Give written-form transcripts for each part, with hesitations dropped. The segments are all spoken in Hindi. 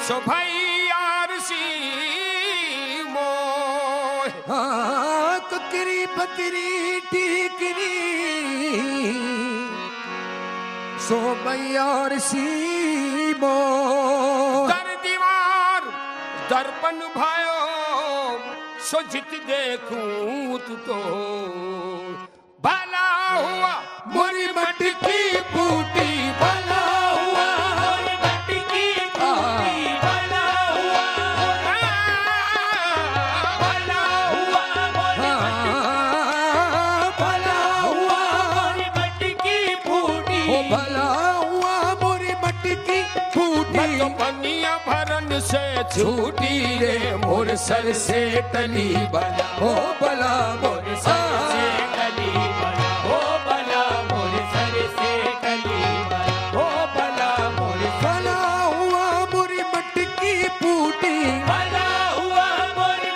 सो भैयार सी मोह। ककरी बकरी टीकरी सो भैयार सी मोह। दर दीवार दर्पण भयो सो जित देखूं तू तो भला हुआ मोरी मटकी फूटी भला हुआ मोरी मटकी फूटी भला हुआ भला हुआ भला हुआ मोरी मटकी फूटी भला हुआ मोरी मटकी फूटी। तो पनिया भरन से छूटी रे मोर सर से टली भला हो भला मोर सर से टली भला हो भला मोर सर से टली भला हो भला मोर भला हुआ मोरी मटकी फूटी भला हुआ मोरी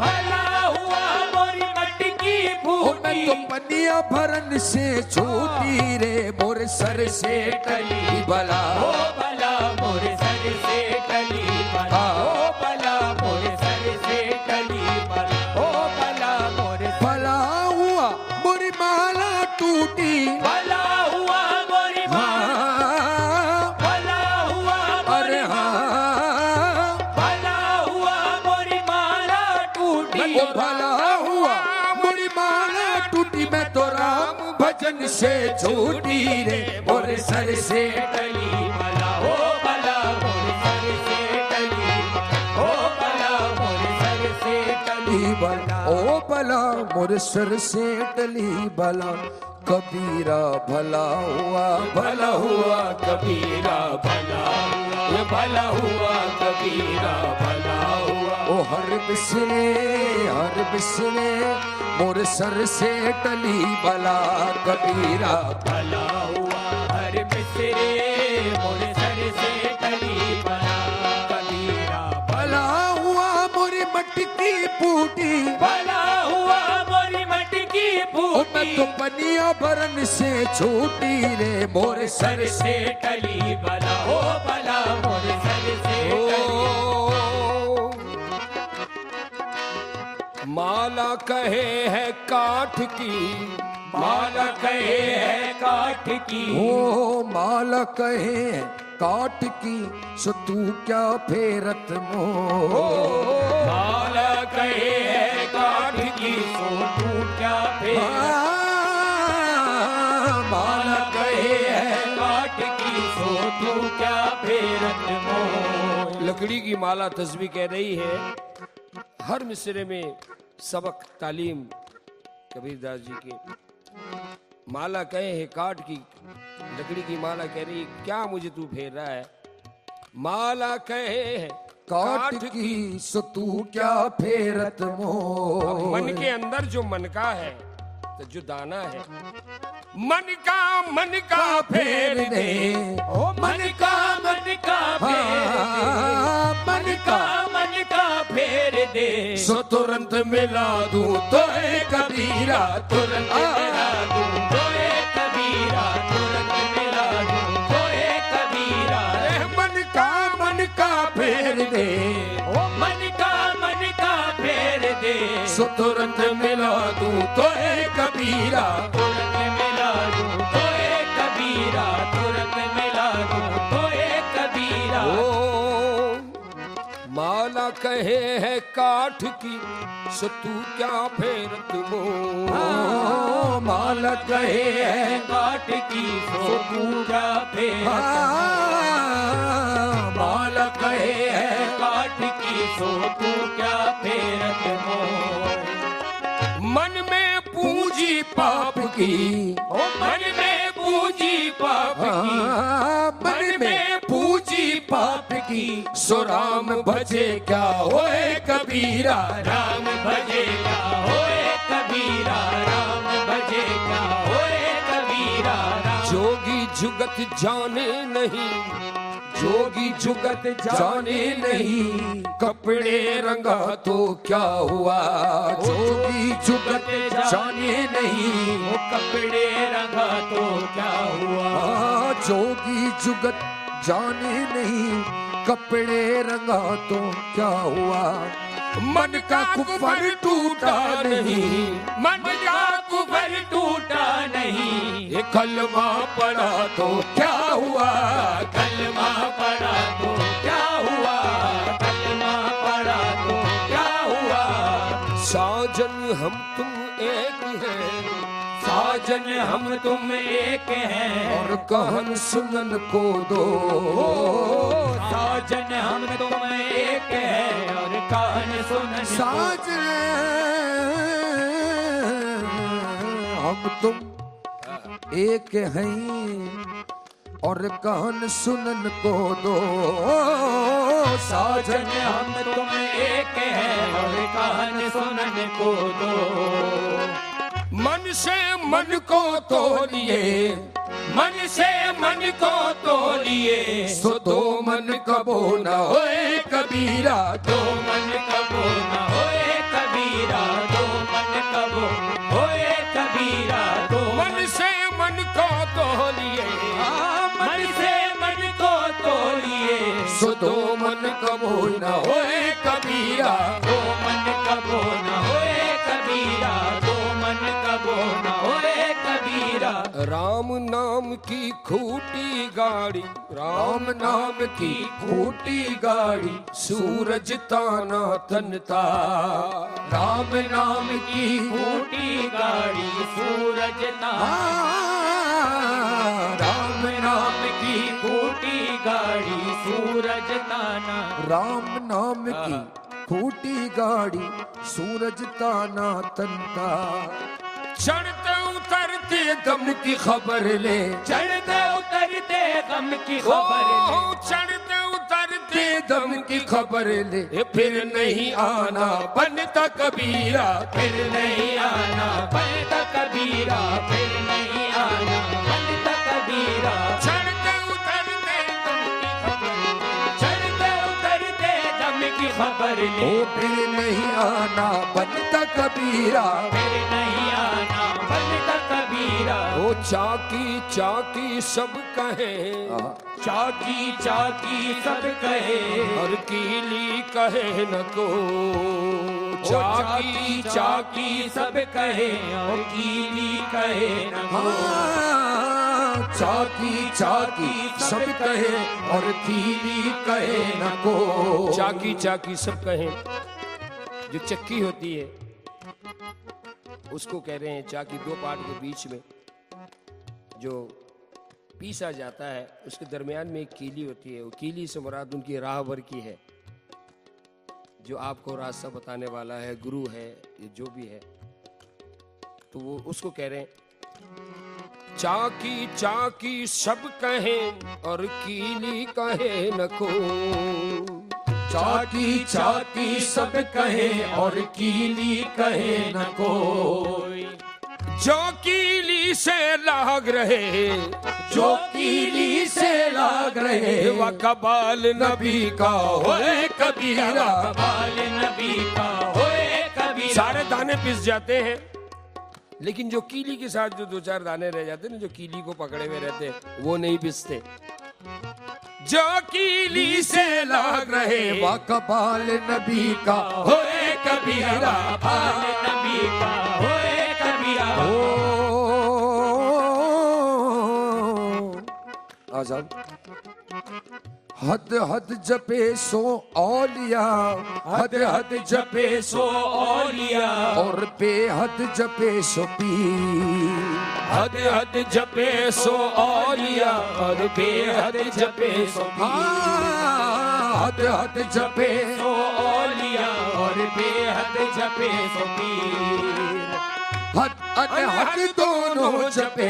भला हुआ मोरी मटकी फूटी। तो पनिया भरन से छूटी रे मोर सर से टली भला हो भला मोर सर से टली भला हो भला मोर सर से टली भला हो भला मोर भला हुआ मोरी माला टूटी भला हुआ मोरी माला भला हुआ अरे हाँ भला हुआ मोरी माला टूटी भला हुआ मोरी माला टूटी। मैं तो राम भजन से छूटी रे मोर सर से टली भला हो भला मोर सर से टली हो भला मोर सर से टली भला ओ भला मोर सर से टली भला। कबीरा भला हुआ कबीरा भला हुआ ये भला हुआ कबीरा भला हुआ। ओ हर बिसरे मोर सर से टली भला कबीरा भला हुआ हर बिसरे मोर सर से टली भला कबीरा भला हुआ मोरी मटकी फूटी भला हुआ मोरी मटकी फूटी। मैं तो पनिया भरन से छूटी रे मोर सर से टली भला हो भला मोर सर से टली। माला कहे है काठ की माला कहे है काठ की ओ माला कहे है काठ की सो तू क्या फेरत मोह। माला कहे है काठ की सो तू क्या फेरत माला कहे है काठ की सो तू क्या फेरत मोह। लकड़ी की माला तस्बीह कह रही है हर मिसरे में सबक तालीम कबीरदास जी की। माला कहे है काठ की लकड़ी की माला कह रही क्या मुझे तू फेर रहा है। माला कहे है काठ की सो तू क्या फेरत मोह। मन के अंदर जो मन का है तो जो दाना है मन का फेर दे ओ मन का मन का फेर दे सो तुरंत मिला दूं तो है कबीरा तुरंत मिला दूं तो है कबीरा तुरंत मिला दूं तो है कबीरा। मन का फेर दे ओ मन का फेर दे सो तुरंत मिला दूं तो है कबीरा तुरंत मिला दूं तो है कबीरा तुरंत मिला दूं तो है कबीरा। माला कहे है काठ की सो तू क्या फेरत मोह। माला कहे है काठ की सो तू क्या फेरत माला कहे है काठ की सो तू क्या फेरत मोह। मन में पूंजी पाप की मन में पूजी पाप की मन में पूजी पाप की सो राम भजे क्या होए कबीरा राम भजे क्या होए कबीरा राम भजे क्या होए कबीरा। जोगी जुगत जाने नहीं जोगी जुगत जाने नहीं कपड़े रंगा तो क्या हुआ। जोगी जुगत जाने नहीं वो कपड़े रंगा तो क्या हुआ। जोगी जुगत जाने नहीं कपड़े रंगा तो क्या हुआ, मन का कुफर टूटा नहीं, मन का कुफर टूटा नहीं, ये कलमा पड़ा तो क्या हुआ, कलमा पड़ा तो क्या हुआ, कलमा पड़ा तो क्या हुआ। साजन हम तुम एक हैं, साजन हम तुम एक हैं, और कहन सुनन को दो, साजन हम तुम एक हैं, और कहन सुनन साजन हम तुम एक हैं, और कहन सुनन को दो, साजन हम तुम एक हैं, और कहन सुनन को दो। मन से मन को तोलिए, मन से मन को तोलिए, सो दो मन कबो न होए कबीरा, दो मन कबो न होए कबीरा, दो मन कबो होए कबीरा, दो मन से मन को तोलिए, मन से मन को तोलिए, सो दो मन कबो न होए कबीरा, दो मन कबो न होए कबीरा, दो मन कबो न होए कबीरा। राम नाम की खूटी गाड़ी, राम नाम की खूटी गाड़ी, सूरज ताना तनता, राम नाम की खूटी गाड़ी सूरज ताना, राम नाम की खूटी गाड़ी सूरज ताना, राम नाम की खूटी गाड़ी, सूरज ताना तनता, चढ़ते उतरते गम की खबर ले, चढ़ते उतरते गम की खबर ले, चढ़ते उतरते दम की खबर ले, फिर नहीं आना बनता कबीरा, फिर नहीं आना बनता कबीरा, फिर नहीं आना बनता कबीरा। चढ़ते उतरते चढ़ते उतरते गम की खबर ले, ओ फिर नहीं आना बनता कबीरा, फिर नहीं आना बनता कबीरा। ओ चाकी चाकी सब कहे, चाकी चाकी सब कहे, और कीली कहे न को, चाकी चाकी सब कहे, और कीली कहे न को। चाकी चाकी सब कहे, और कीली कहे न को, चाकी चाकी सब कहे, जो चक्की होती है उसको कह रहे हैं चाकी। दो पार्ट के बीच में जो पीसा जाता है उसके दरमियान में एक कीली होती है, वो कीली से मुराद उनकी राहबर की है, जो आपको रास्ता बताने वाला है, गुरु है, ये जो भी है, तो वो उसको कह रहे हैं चाकी चाकी सब कहें, और कीली कहे न को। चाकी चाकी सब कहे, और कीली कहे न कोई, जो कीली से लाग रहे, जो कीली से लाग रहे, वह कबाल नबी का होए कबीरा, कबाल नबी का होए कबीरा। सारे दाने पिस जाते हैं, लेकिन जो कीली के साथ जो दो चार दाने रह जाते हैं ना, जो कीली को पकड़े हुए रहते हैं, वो नहीं पिसते। जो कीली से लाग रहे, वह कबाल नबी का होए कबीरा, कबाल नबी का होए कबीरा। आजाद हद हद जपे सो औलिया, हद हद जपे सो औलिया, और बेहद जपे सो पीर, हद हद जपे सो औलिया, और बेहद जपे सो हद हद जपे सो औलिया, और बेहद जपे सो पीर। हद हद हद दोनों जपे,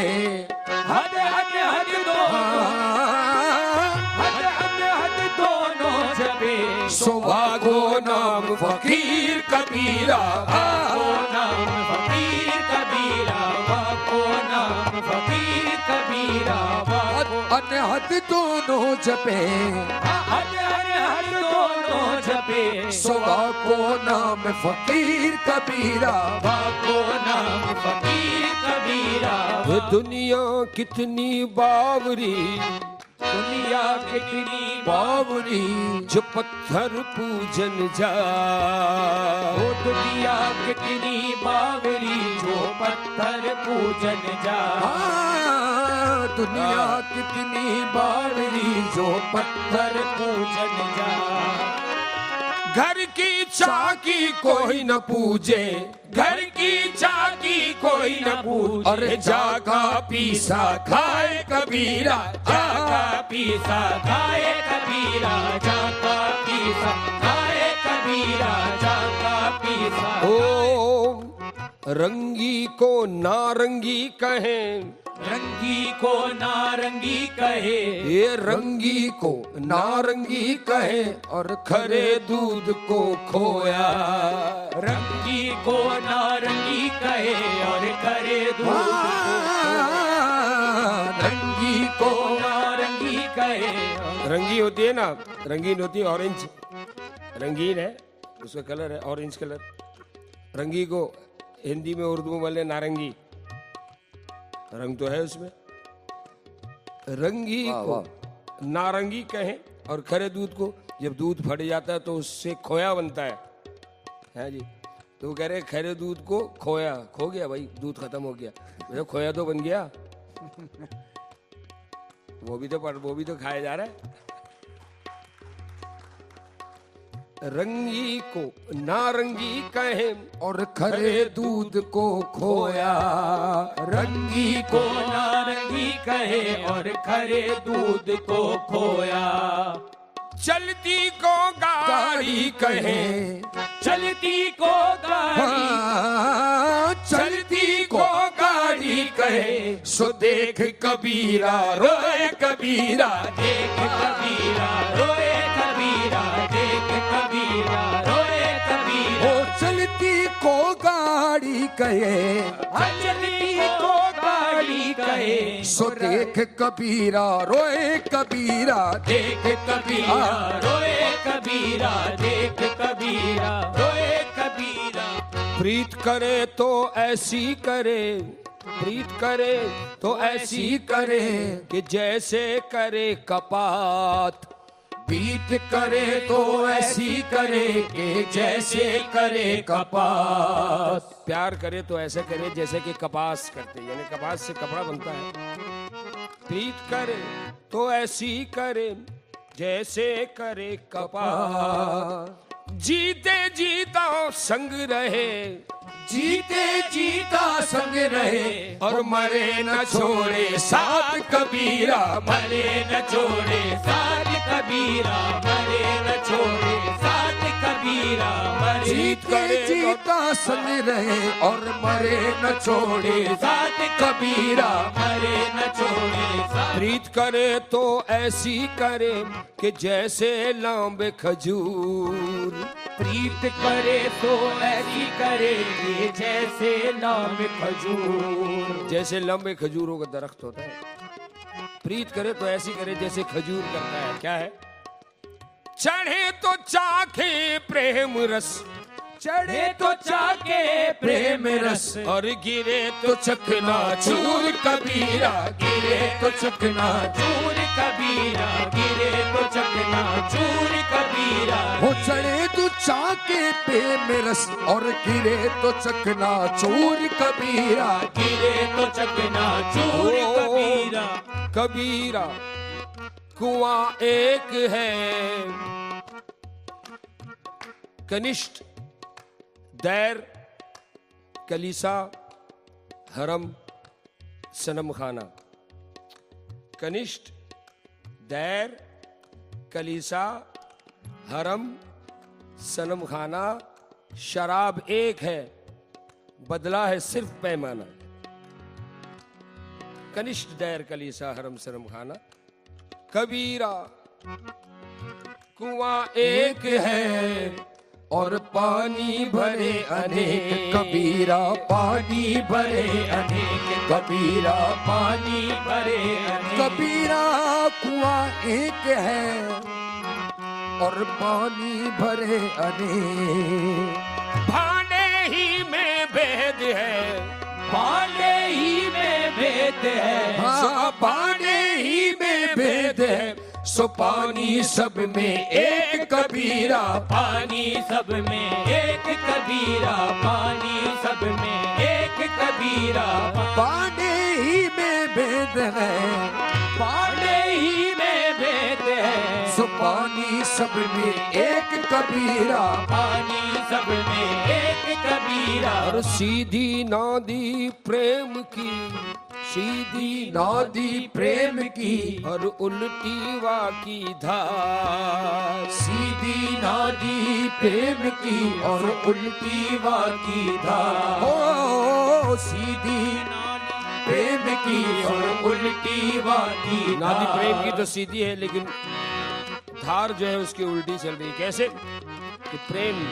हद हद हद दोनों, हद हद हद दोनों जपे, सुबह को नाम फकीर कबीरा, को नाम फकीर कबीरा, को नाम फकीर कबीरा। हद हद दोनों जपे, हद हद हद दोनों जपे, सुबह को नाम फकीर कबीरा, को नाम फकीर कबीरा। ये दुनिया कितनी बावरी, दुनिया कितनी बावरी जो पत्थर पूजन जा। ओ दुनिया कितनी बावरी जो पत्थर पूजन जा। दुनिया कितनी बावरी जो पत्थर पूजन जा। घर की चाकी कोई न पूजे, घर की चाकी कोई न पूजे, अरे जाका पीसा खाए कबीरा, जाका पीसा खाए कबीरा, जाका पीसा खाए कबीरा, जाका पीसा। ओ रंगी को नारंगी कहें, रंगी को नारंगी कहे, ये रंगी को नारंगी कहे और खरे दूध को खोया। रंगी को नारंगी कहे और खरे दूध रंगी को नारंगी कहे। रंगी होती है ना, रंगीन होती है, ऑरेंज रंगीन है, उसका कलर है ऑरेंज कलर। रंगी को हिंदी में उर्दू में बोले नारंगी, रंग तो है उसमें। रंगी को नारंगी कहें और खरे दूध को, जब दूध फट जाता है तो उससे खोया बनता है जी। तो वो कह रहे खरे दूध को खोया, खो गया भाई, दूध खत्म हो गया, तो खोया तो बन गया। वो भी तो खाया जा रहा है। रंगी को नारंगी कहें और खरे दूध को खोया। रंगी को नारंगी कहे और खरे दूध को खोया। चलती को गाड़ी कहें, चलती को गाड़ी, चलती को गाड़ी कहे सो देख कबीरा रोए कबीरा। देख कबीरा रोए कबीरा, देख कबीरा रोए कबीरा। ओ चलती को गाड़ी कहे, चलती को गाड़ी कहे सो देख कबीरा रोए कबीरा। देख कबीरा रोए कबीरा, देख कबीरा रोए कबीरा। प्रीत करे तो ऐसी करे, प्रीत करे तो ऐसी करे कि जैसे करे कपात। प्रीत करे तो ऐसी करे कि जैसे करे कपास। प्यार करे तो ऐसे करे जैसे कि कपास करते, यानी कपास से कपड़ा बनता है। प्रीत करे तो ऐसी करे जैसे करे कपास। जीते जीता संग रहे, जीते जीता संग रहे और मरे न छोड़े साथ कबीरा। मरे न छोड़े साथ कबीरा, मरे न छोड़े साथ कबीरा। जीते जीता संग रहे और मरे न छोड़े साथ कबीरा। मरे न छोड़े साथ। प्रीत करे तो ऐसी करे कि जैसे लांबे खजूर। प्रीत करे तो ऐसी करे जैसे लाम खजूर। जैसे लंबे खजूरों का दरख्त होता है। प्रीत करे तो ऐसी करे जैसे खजूर करता है। क्या है? चढ़े तो चाखे प्रेम रस, चढ़े तो चाके प्रेम रस और गिरे तो चकना चूर कबीरा। गिरे तो चकना चूर कबीरा, गिरे तो चकना चूर कबीरा। हो चढ़े तो चाके प्रेम रस और गिरे तो चकना चूर कबीरा। गिरे तो चकना चूर कबीरा। कबीरा कुआं एक है, कनिष्ठ दैर कलीसा हरम सनम खाना। कनिष्ठ दैर कलीसा हरम सनम खाना। शराब एक है, बदला है सिर्फ पैमाना। कनिष्ठ दैर कलीसा हरम सनम खाना। कबीरा कुआं एक है और पानी भरे अनेक कबीरा। पानी भरे अनेक कबीरा। पानी भरे अनेक। कबीरा कुआं एक है और पानी भरे अनेक। भाने ही में भेद है, भाने ही में भेद भेद है, हाँ पानी ही में भेद है, सो पानी सब में एक कबीरा। पानी सब में एक कबीरा, पानी सब में एक कबीरा। पानी ही में भेद है, पानी ही में भेद है, सो पानी सब में एक कबीरा। पानी सब में एक कबीरा। और सीधी नादी प्रेम की, सीधी नादी प्रेम की, और उल्टी वा की धार। सीधी नादी प्रेम की और उल्टी वा की धार। ओ सीधी प्रेम की और उल्टी वा की नादी धार। प्रेम की तो सीधी है, लेकिन धार जो है उसकी उल्टी चल रही है। कैसे कि प्रेम,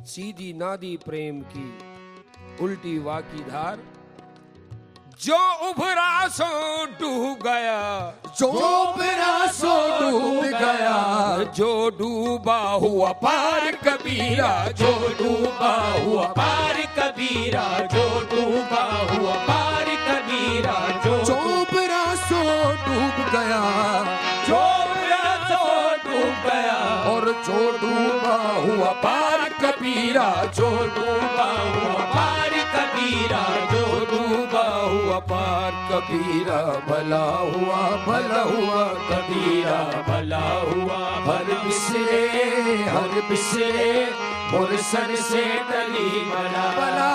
सीधी नादी प्रेम की, उल्टी वा की धार। जो उभरा सो डूब गया, जो उभरा सो डूब गया, जो डूबा हुआ पार कबीरा। जो डूबा हुआ पार कबीरा, जो डूबा हुआ पार कबीरा। जो उभरा सो डूब गया, जो सो डूब गया, और जो डूबा हुआ पार कबीरा। जो डूबा हुआ पार कबीरा, जो डूबा हुआ पार कबीरा भला हुआ कबीरा। भला हुआ हर बिसरे मोर सर से टली भला।